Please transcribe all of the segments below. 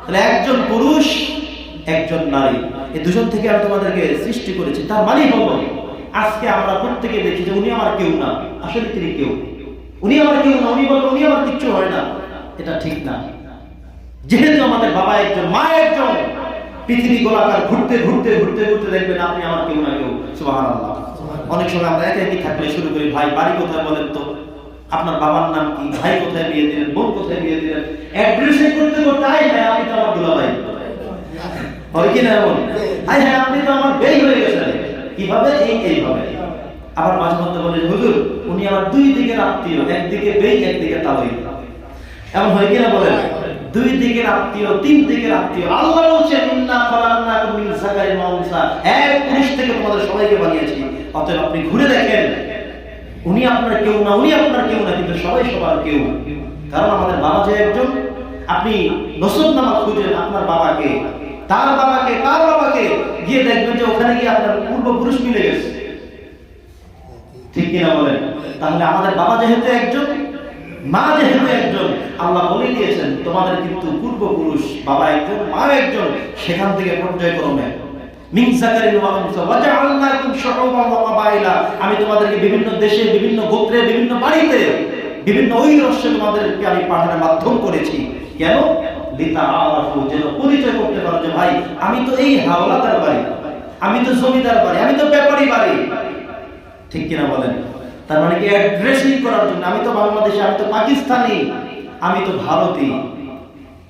তাহলে একজন পুরুষ একজন নারী, এই দুজন থেকে আমি তোমাদেরকে সৃষ্টি করেছি। তার মানে হলো আজকে আমরা প্রত্যেকে দেখি যে উনি আমার কেউ না, আসলে তিনি কেউ। উনি আমার কেউ না, উনি বলেন উনি আমার কিচ্ছু হয় না, এটা ঠিক না। যেহেতু আমাদের বাবা একজন, মা একজন, পৃথিবী গোলাকার ঘুরতে ঘুরতে ঘুরতে ঘুরতে দেখবেন আপনি আমার কেউ না কেউ। সুবহানাল্লাহ। অনেক সময় আমরা একাকি থাকলে শুরু করি, ভাই বাড়ি কোথায় বলেন তো, আপনার বাবার নাম কি, ভাই কোথায় বিয়ে দিলেন, বোন কোথায় বিয়ে দিলেন, অ্যাড্রেসিং করতে করতে আই হ্যাঁ আপনি তো আমার দুলাভাই, হয় কি না এমন, আই হ্যাঁ আপনি তো আমার বেই হয়ে গেছেন। কিভাবে? এইভাবে। আবার মাঝে মধ্যে বলে হুজুর উনি আমার দুই দিকের আত্মীয়, একদিকে বেই একদিকে তালই। এমন হয় কিনা বলেন? দুই দিকের আত্মীয়, তিন দিকের আত্মীয়। আল্লাহ বলছেন ইন্না খালাকনাকুম মিন যাকারিন ওয়া উনসা, এক পুরুষ থেকে তোমাদের সবাইকে বানিয়েছি। অতএব আপনি ঘুরে দেখেন উনি আপনার কেউ না, উনি আপনার কেউ না, কিন্তু সবাই সবার কেউ। কারণ আমাদের বাবা যে একজন, আপনি নসবনামা খুঁজেন আপনার বাবাকে, তার বাবাকে, তার বাবাকে, গিয়ে দেখবেন যে ওখানে গিয়ে আপনার পূর্বপুরুষ মিলে গেছে। ঠিক কিনা বলেন? তাহলে আমাদের বাবা যেহেতু একজন, মা যেহেতু একজন, আল্লাহ বলে দিয়েছেন তোমাদের কিন্তু পূর্বপুরুষ বাবা একজন, মা একজন, সেখান থেকে পর্যায়ক্রমে মিন যাকারিন ওয়া উনসা ওয়া জাআলনাকুম শুউবান ওয়া কাবাইলা, আমি তোমাদেরকে বিভিন্ন দেশে, বিভিন্ন গোত্রে, বিভিন্ন বাড়িতে, বিভিন্ন ঐরস্যে তোমাদেরকে আমি পাঠানোর মাধ্যম করেছি। কেন? লিতাআরাফু, যেন পরিচয় করতে পারো যে ভাই আমি তো এই হাওলাদার বাড়ি, আমি তো জমিদার বাড়ি, আমি তো ব্যাপারী বাড়ি। ঠিক কিনা বলেন? তার মানে কি অ্যাড্রেসিং করার জন্য, আমি তো বাংলাদেশি, আমি তো পাকিস্তানি, আমি তো ভারতী,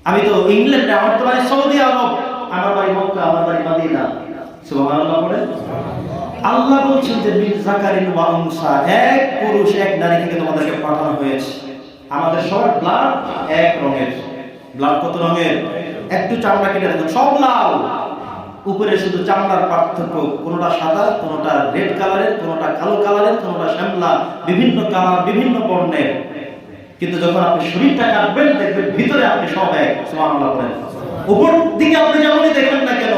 আমি তো ইংল্যান্ডে, আমার তো বাড়ি সৌদি আরব, আমার বাড়ি মক্কা, আমার বাড়ি মদিনা। সুবহানাল্লাহ বলেন। আল্লাহ বলছেন যে মিন যাকারিন ওয়া উনসা, এক পুরুষ এক নারী থেকে তোমাদেরকে পাঠানো হয়েছে। আমাদের সবার ব্লাড এক রঙের। ব্লাড কত রঙের? একটু চামড়া কেটে দেখুন সব লাল, উপরে শুধু চামড়ার পার্থক্য, কোনটা সাদা, কোনটা রেড কালারের, কোনটা কালো কালারের, কোনটা শ্যামলা, বিভিন্ন কালার, বিভিন্ন বর্ণের। কিন্তু যখন আপনি শরীরটা কাটবেন দেখবেন ভিতরে আপনি সব এক। সুবহানাল্লাহ বলেন। উপর দিকে আপনি যেমনই দেখেন না কেন,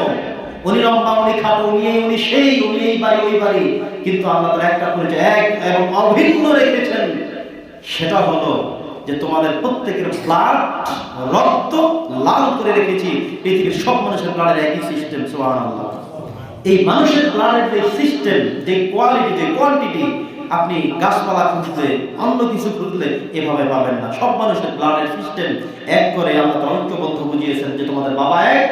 উনি লম্বা, উনি খাটো, উনি সেই, উনি এই বাড়ি ওই বাড়ি, কিন্তু আল্লাহ তাআলা একটা করেছে এক এবং অভিন্ন রেখেছেন। সেটা হলো যে তোমাদের প্রত্যেকের ব্লাড, রক্ত লাল করে রেখেছি। পৃথিবীর সব মানুষের ব্লাডের একই সিস্টেম। সুবহানাল্লাহ। এই মানুষের ব্লাডের যে সিস্টেম, যে কোয়ালিটি, যে কোয়ান্টিটি, আপনি গাছপালা খুঁজলে, অন্য কিছু খুঁজলে এভাবে পাবেন না। সব মানুষের ব্লাডের সিস্টেম এক করে আল্লাহ তাআলা ঐক্যবদ্ধ বুঝিয়েছেন যে তোমাদের বাবা এক,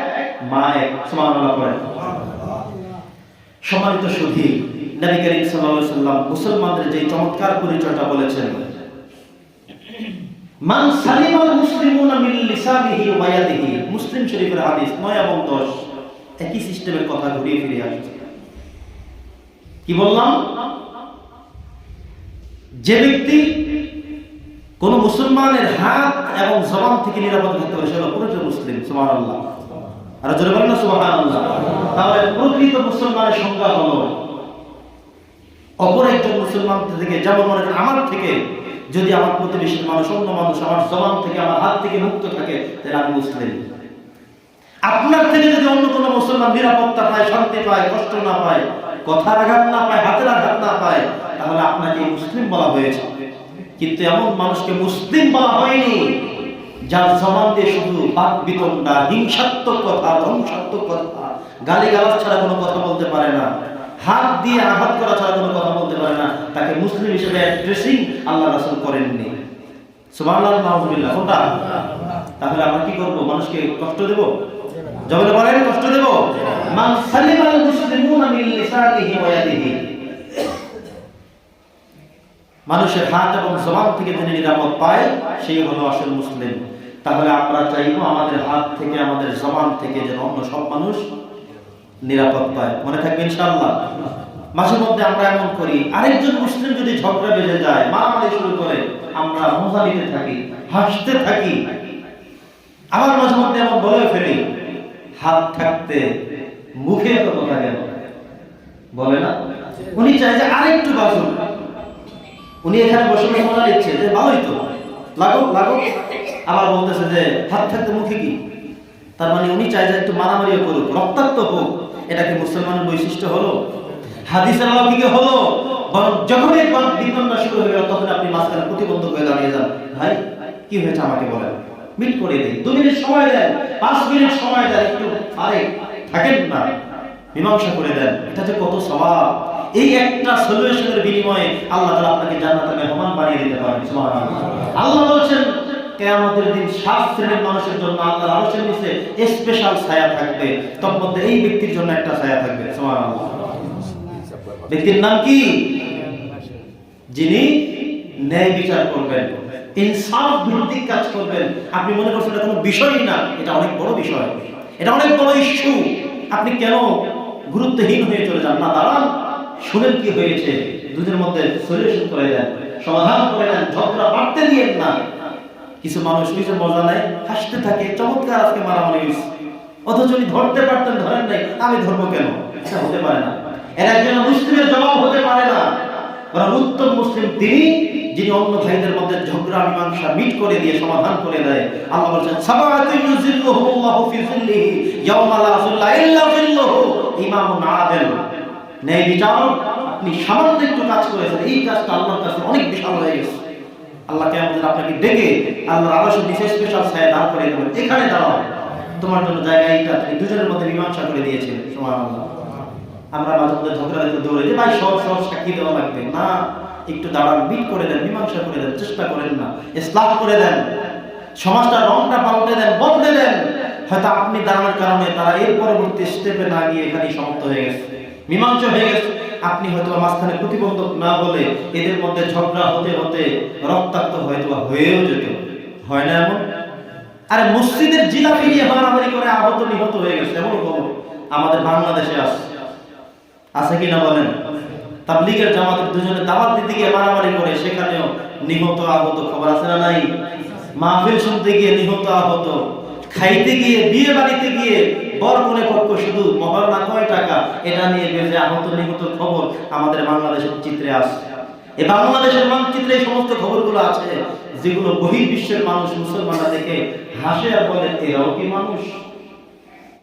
মা এক। সুবহানাল্লাহ পড়েন। সম্মানিত সুধী, নবী করিম সাল্লাল্লাহু আলাইহি ওয়াসাল্লাম মুসলমানদের যে চমৎকার পরিচয়টা বলেছেন, মান সালিমাল মুসলিমুনা মিন লিসানিহি ওয়া ইয়াদিহি, মুসলিম শরীফের হাদিস 9 এবং 10, একই সিস্টেমের কথা ঘুরিয়ে ফিরে আসছে। কি বললাম? যে ব্যক্তি কোন মুসলমানের হাত এবং জবান থেকে নিরাপদ থাকতে পারে সে হলো প্রকৃত মুসলিম। সুবহানাল্লাহ। আর জোরে বলেন না সুবহানাল্লাহ। তাহলে প্রকৃত মুসলমানের সংজ্ঞা হলো অপর একজন মুসলমান থেকে, যেমন মনে করেন আমার থেকে যদি আমার প্রতিবেশীর মানুষ, অন্য মানুষ আমার জবান থেকে, আমার হাত থেকে মুক্ত থাকে, তাহলে আমি মুসলিম। আপনার থেকে যদি অন্য কোনো মুসলমান নিরাপত্তা পায়, শান্তি পায়, কষ্ট না পায়, কথার আঘাত না পায়, হাতের আঘাত না পায়, তাহলে আপনাকে মুসলিম বলা হয়েছে। কিন্তু এমন মানুষকে মুসলিম বলা হয়নি যার জবান দিয়ে শুধু বাক বিতণ্ডা, হিংসাত্মক কথা, ধ্বংসাত্মক কথা, গালিগালাজ ছাড়া কোনো কথা বলতে পারে না, হাত দিয়ে আঘাত করা ছাড়া কোনো কথা বলতে পারে না, তাকে মুসলিম হিসেবে অ্যাড্রেসিং আল্লাহ রাসূল করেননি। সুবহানাল্লাহ, নাউযুবিল্লাহ। কোনটা? তাহলে আমরা কি করব? মানুষকে কষ্ট দেব? জবাবে বলেন কষ্ট দেব? মান সালিমাল মুসলিমুনা মিন লিসানিহি ওয়া ইয়াদিহি, মানুষের হাত এবং জবান থেকে যিনি নিরাপদ পায় সেই হলো আসল মুসলিম। তাহলে আমরা চাইবো আমাদের হাত থেকে, আমাদের জবান থেকে যেন অন্য সব মানুষ নিরাপদ পায়। মনে থাকবে ইনশাআল্লাহ। মাঝে মধ্যে আমরা এমন করি, আরেকজন মুসলিম যদি ঝগড়া বেজে যায়, মারামারি শুরু করে, আমরা মজা নিতে থাকি, হাসতে থাকি। আবার মাঝে মধ্যে এমন বলে ফেলি, হাত থাকতে মুখে এত কথা কেন বলে না? উনি চায় যে আরেকটু বাজুক, উনি এখানে বসে বসে মজা নিচ্ছে যে ভালোই তো, লাগো লাগো, আবার বলতেছে যে হাত থাকতে মুখে কি। তার মানে উনি চায় যে একটু মারামারিও করুক, রক্তাক্ত হোক। এটা কি মুসলমানের বৈশিষ্ট্য হলো? হাদিসের আলোকে হলো? বরং যখনই বিতণ্ডা শুরু হয়ে গেল তখন আপনি মাঝখানে প্রতিবন্ধক হয়ে দাঁড়িয়ে যান, ভাই কি হয়েছে আমাকে বলেন। মিট করে দেন, 2 মিনিট সময় দেন, 5 মিনিট সময় দেন, একটু আরে থাকেন না, মীমাংসা করে দেন। এটা যে কত সওয়াব। এই একটা সলিউশনের বিনিময়ে আল্লাহ তাআলা আপনাকে জান্নাতের মেহমান বানিয়ে দিতে পারেন। সুবহানাল্লাহ। আল্লাহ বলেন কিয়ামতের দিন 7 শ্রেণীর মানুষের জন্য আল্লাহর আরশের নিচে স্পেশাল ছায়া থাকবে, তার মধ্যে এই ব্যক্তির জন্য একটা ছায়া থাকবে। সুবহানাল্লাহ। ব্যক্তির নাম কি? যিনি ন্যায় বিচার করবেন, ইনসাফ ভিত্তিক কাজ করবেন। আপনি মনে করছেন এটা কোনো বিষয়ই না, এটা অনেক বড় বিষয়, এটা অনেক বড় ইস্যু। আপনি কেন গুরুত্বহীন হয়ে চলে যান? না, দাঁড়ান, শুনেন কি হয়েছে, দুজনের মধ্যে সলিউশন করে দেন, সমাধান করে দেন, ঝগড়া বাড়তে দিয়েন না। কিছু মানুষ নিজে মজা নেয়, হাসতে থাকে, চমৎকার আজকে মারামারি হয়েছে, অথচ উনি ধরতে পারতেন, ধরেন নাই, আমি ধরবো কেন? এটা হতে পারে না। এর একজন মুসলিমের জবাব হতে পারে না। বরং উত্তম মুসলিম তিনি, যিনি অন্য ভাইদের মধ্যে ঝগড়া মীমাংসা মিট করে দিয়ে সমাধান করে দেয়। আল্লাহ বলেন সাবাতুন ইউযিল্লুহুল্লাহু ফি যিল্লিহি ইয়াওমা লা যিল্লা ইল্লা যিল্লুহু, ইমামুন আদিল। ন্যায় বিচার, আপনি সামান্য একটু কাজ করেছেন, এই কাজটা আল্লাহর কাছে অনেক বিশাল হয়ে গেছে। আল্লাহ কিয়ামতে আপনাকে ডেকে আল্লাহর আরশের নিচে স্পেশাল ছায়া দান করে দেবেন, এখানে দাঁড়াও, তোমার জন্য জায়গা এইটা, তুমি দুজনের মধ্যে মীমাংসা করে দিয়েছেন। সুবহানাল্লাহ। আমরা মাঝে মধ্যে ঝগড়া দিতে দৌড়ে যে ভাই সব সাক্ষী দেওয়া লাগবে না, একটু দাঁড়ান, বিট করে দেন, মীমাংসা করে দেন, চেষ্টা করেন না, ইসলাহ করে দেন, সমাজটা রংটা পাল্টে দেন, বদলে দেন। হয়তো আপনি দাঁড়ানোর কারণে তারা এর পরবর্তী স্টেপে না গিয়ে এখানেই সমাপ্ত হয়ে গেছে, মীমাংসা হয়ে গেছে। আপনি হয়তো মাঝখানে প্রতিবন্ধক না হলে এদের মধ্যে ঝগড়া হতে হতে রক্তাক্ত হয়তো হয়েও যেত, হয় না এমন? আরে মসজিদের জিলাপি নিয়ে মারামারি করে আহত নিহত হয়ে গেছে, এমন খবর আমাদের বাংলাদেশে আছে কিনা বলেন? তাবলীগের জামাতের দুজনে দাওয়াত দিতে গিয়ে মারামারি করে সেখানেও নিহত আহত খবর আছে না নাই? মাহফিল শুনতে গিয়ে নিহত আহত, খাইতে গিয়ে, বিয়ে বাড়িতে গিয়ে বর কনে পক্ষ শুধু মহরনা কয় টাকা এটা নিয়ে বেঁচে আহত নিহত খবর আমাদের বাংলাদেশের চিত্রে আছে। এই বাংলাদেশের মানচিত্রে এই সমস্ত খবরগুলো আছে, যেগুলো বহির্বিশ্বের মানুষ, মুসলমানরা দেখে হাসে আর বলে এরাও কি মানুষ?